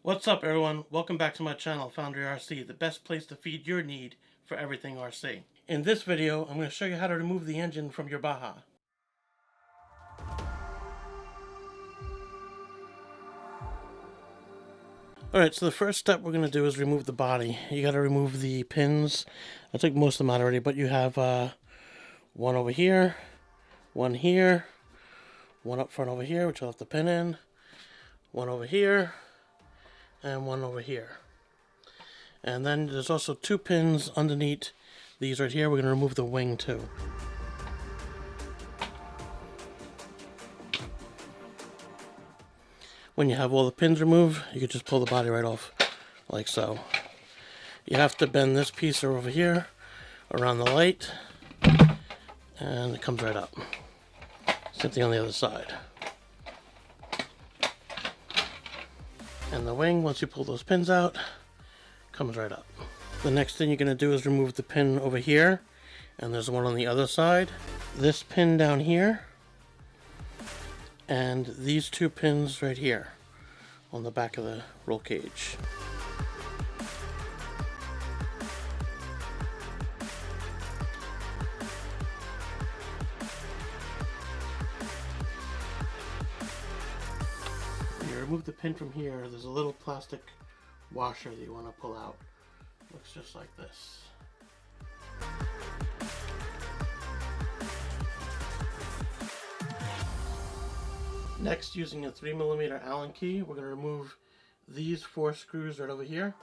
What's up, everyone? Welcome back to my channel, Foundry RC, the best place to feed your need for everything RC. In this video, I'm going to show you how to remove the engine from your Baja. Alright, so the first step we're going to do is remove the body. You got to remove the pins. I took most of them out already, but you have one over here, one here, one up front over here, which I'll have to pin in, one over here, and one over here. And then there's also two pins underneath these right here. We're going to remove the wing too. When you have all the pins removed, you can just pull the body right off, like so. You have to bend this piece over here around the light, and it comes right up. Same thing on the other side. And the wing, once you pull those pins out, comes right up. The next thing you're going to do is remove the pin over here, and there's one on the other side. This pin down here, and these two pins right here on the back of the roll cage. Remove the pin from here. There's a little plastic washer that you want to pull out. Looks just like this. Next, using a 3mm Allen key, we're going to remove these 4 screws right over here.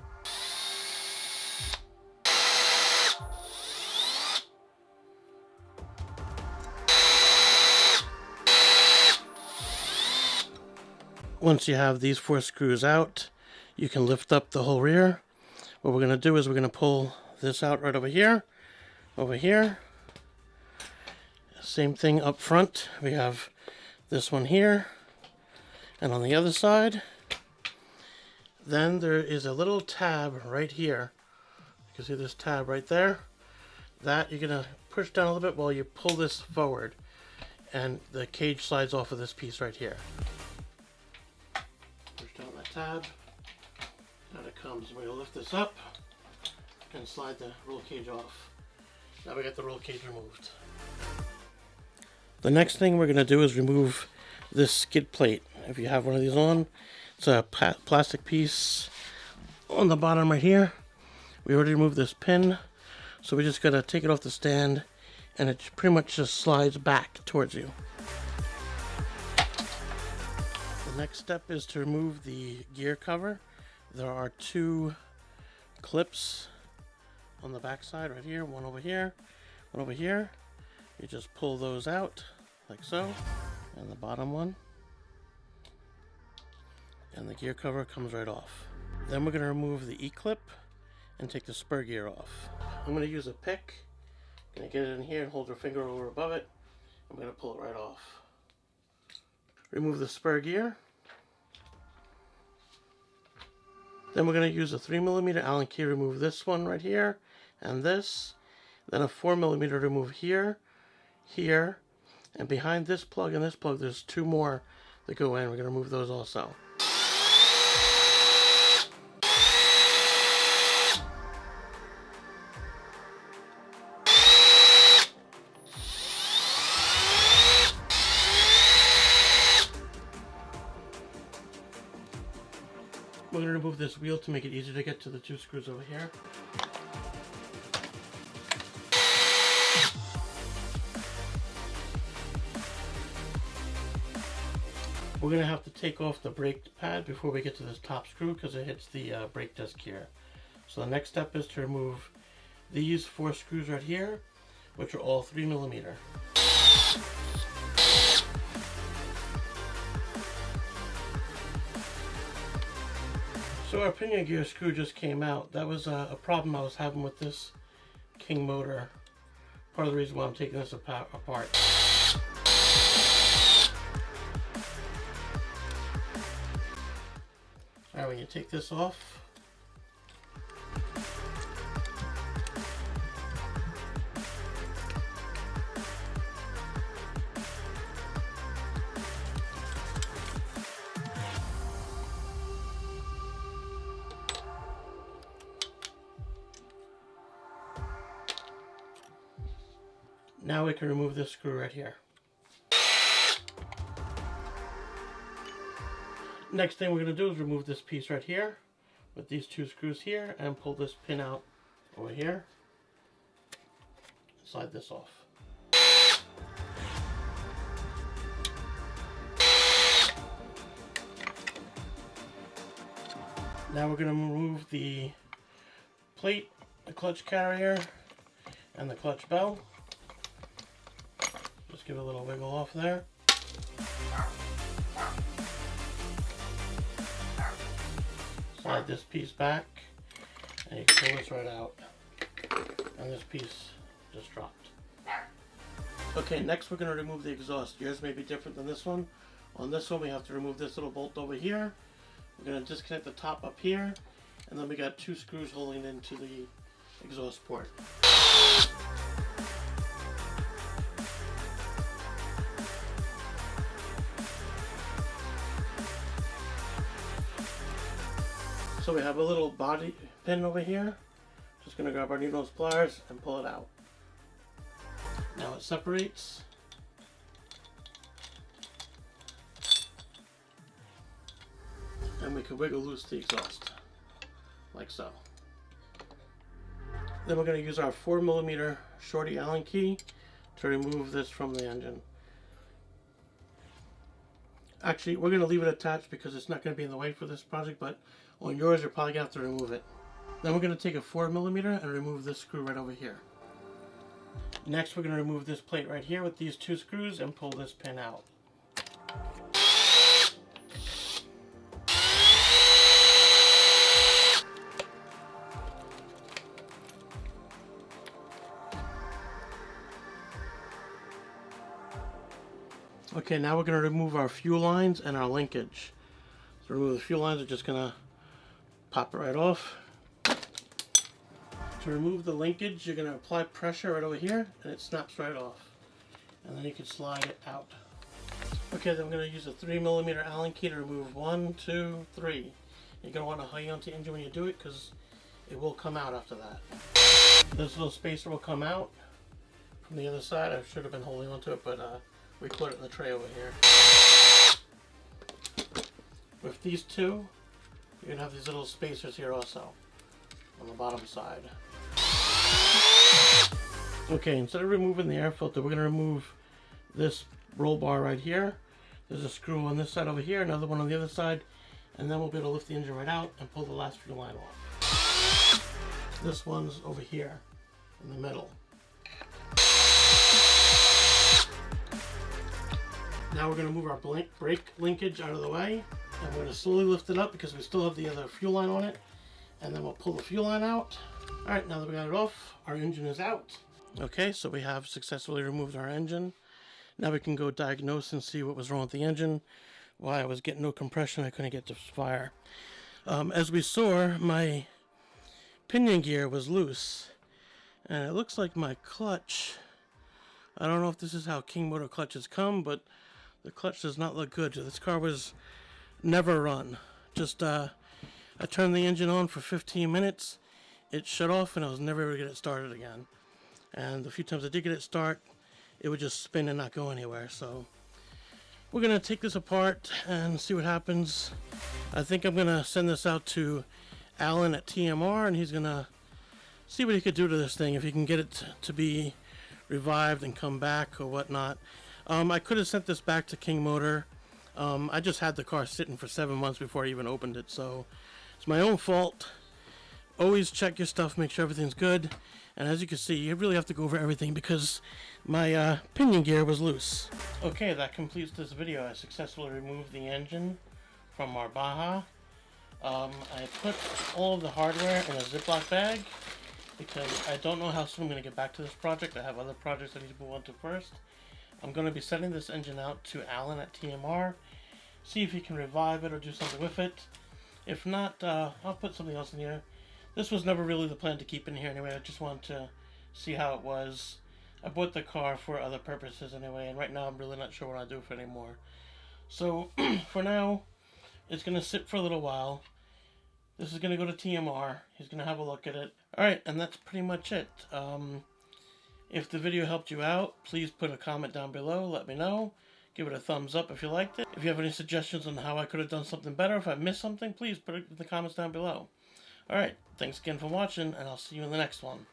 Once you have these 4 screws out, you can lift up the whole rear. What we're going to do is we're going to pull this out right over here, Same thing up front. We have this one here, and on the other side, then there is a little tab right here. You can see this tab right there. That you're going to push down a little bit while you pull this forward, and the cage slides off of this piece right here. Down that tab, out it comes. We're going to lift this up and slide the roll cage off. Now we got the roll cage removed. The next thing we're going to do is remove this skid plate. If you have one of these on, it's a plastic piece on the bottom right here. We already removed this pin, so we just got to take it off the stand, and it pretty much just slides back towards you. The next step is to remove the gear cover. There are 2 clips on the back side right here, one over here, one over here. You just pull those out like so, and the bottom one, and the gear cover comes right off. Then we're going to remove the E-clip and take the spur gear off. I'm going to use a pick. I'm going to get it in here and hold your finger over above it. I'm going to pull it right off. Remove the spur gear. Then we're going to use a 3mm Allen key to remove this one right here, and this. Then a 4mm to remove here, here, and behind this plug and this plug there's 2 more that go in. We're going to remove those also. We're going to remove this wheel to make it easier to get to the 2 screws over here. We're going to have to take off the brake pad before we get to this top screw because it hits the brake disc here. So the next step is to remove these 4 screws right here, which are all 3mm. So our pinion gear screw just came out. That was a problem I was having with this King motor. Part of the reason why I'm taking this apart. Alright, when you take this off, Now we can remove this screw right here. Next thing we're going to do is remove this piece right here with these two screws here and pull this pin out over here. Slide this off. Now we're going to remove the plate, the clutch carrier, and the clutch bell. Just give it a little wiggle off there. Slide this piece back, and you can pull this right out. And this piece just dropped. Okay, next we're going to remove the exhaust. Yours may be different than this one. On this one we have to remove this little bolt over here. We're going to disconnect the top up here, and then we got two screws holding into the exhaust port. So we have a little body pin over here. Just going to grab our needle nose pliers and pull it out. Now it separates. And we can wiggle loose the exhaust, like so. Then we're going to use our 4mm shorty Allen key to remove this from the engine. Actually, we're going to leave it attached because it's not going to be in the way for this project, but on yours you're probably going to have to remove it. Then we're going to take a 4mm and remove this screw right over here. Next we're going to remove this plate right here with these two screws and pull this pin out. Okay, now we're going to remove our fuel lines and our linkage. To remove the fuel lines, we're just going to pop it right off. To remove the linkage, you're going to apply pressure right over here, and it snaps right off. And then you can slide it out. Okay, then I'm going to use a 3mm Allen key to remove 1, 2, 3. You're going to want to hang on to the engine when you do it, because it will come out after that. This little spacer will come out from the other side. I should have been holding onto it, but we put it in the tray over here. With these two, you're going to have these little spacers here also on the bottom side. Okay, instead of removing the air filter, we're going to remove this roll bar right here. There's a screw on this side over here, another one on the other side, and then we'll be able to lift the engine right out and pull the last fuel line off. This one's over here in the middle. Now we're going to move our brake linkage out of the way, and we're going to slowly lift it up because we still have the other fuel line on it, and then we'll pull the fuel line out. Alright, now that we got it off, our engine is out. Okay, so we have successfully removed our engine. Now we can go diagnose and see what was wrong with the engine, why I was getting no compression, I couldn't get to fire. As we saw, my pinion gear was loose, and it looks like my clutch, I don't know if this is how King Motor clutches come, but the clutch does not look good. This car was never run. Just I turned the engine on for 15 minutes, it shut off, and I was never able to get it started again. And the few times I did get it start, it would just spin and not go anywhere. So we're gonna take this apart and see what happens. I think I'm gonna send this out to Alan at TMR, and he's gonna see what he could do to this thing, if he can get it to be revived and come back or whatnot. I could have sent this back to King Motor. I just had the car sitting for 7 months before I even opened it, so it's my own fault. Always check your stuff, make sure everything's good. And as you can see, you really have to go over everything because my pinion gear was loose. Okay, that completes this video. I successfully removed the engine from our Baja. I put all of the hardware in a Ziploc bag because I don't know how soon I'm going to get back to this project. I have other projects I need to move on to first. I'm going to be sending this engine out to Alan at TMR, see if he can revive it or do something with it. If not, I'll put something else in here. This was never really the plan to keep in here anyway. I just wanted to see how it was. I bought the car for other purposes anyway, and right now I'm really not sure what I'll do with it anymore. So for now, it's going to sit for a little while. This is going to go to TMR. He's going to have a look at it. Alright, and that's pretty much it. If the video helped you out, please put a comment down below, let me know. Give it a thumbs up if you liked it. If you have any suggestions on how I could have done something better, if I missed something, please put it in the comments down below. Alright, thanks again for watching, and I'll see you in the next one.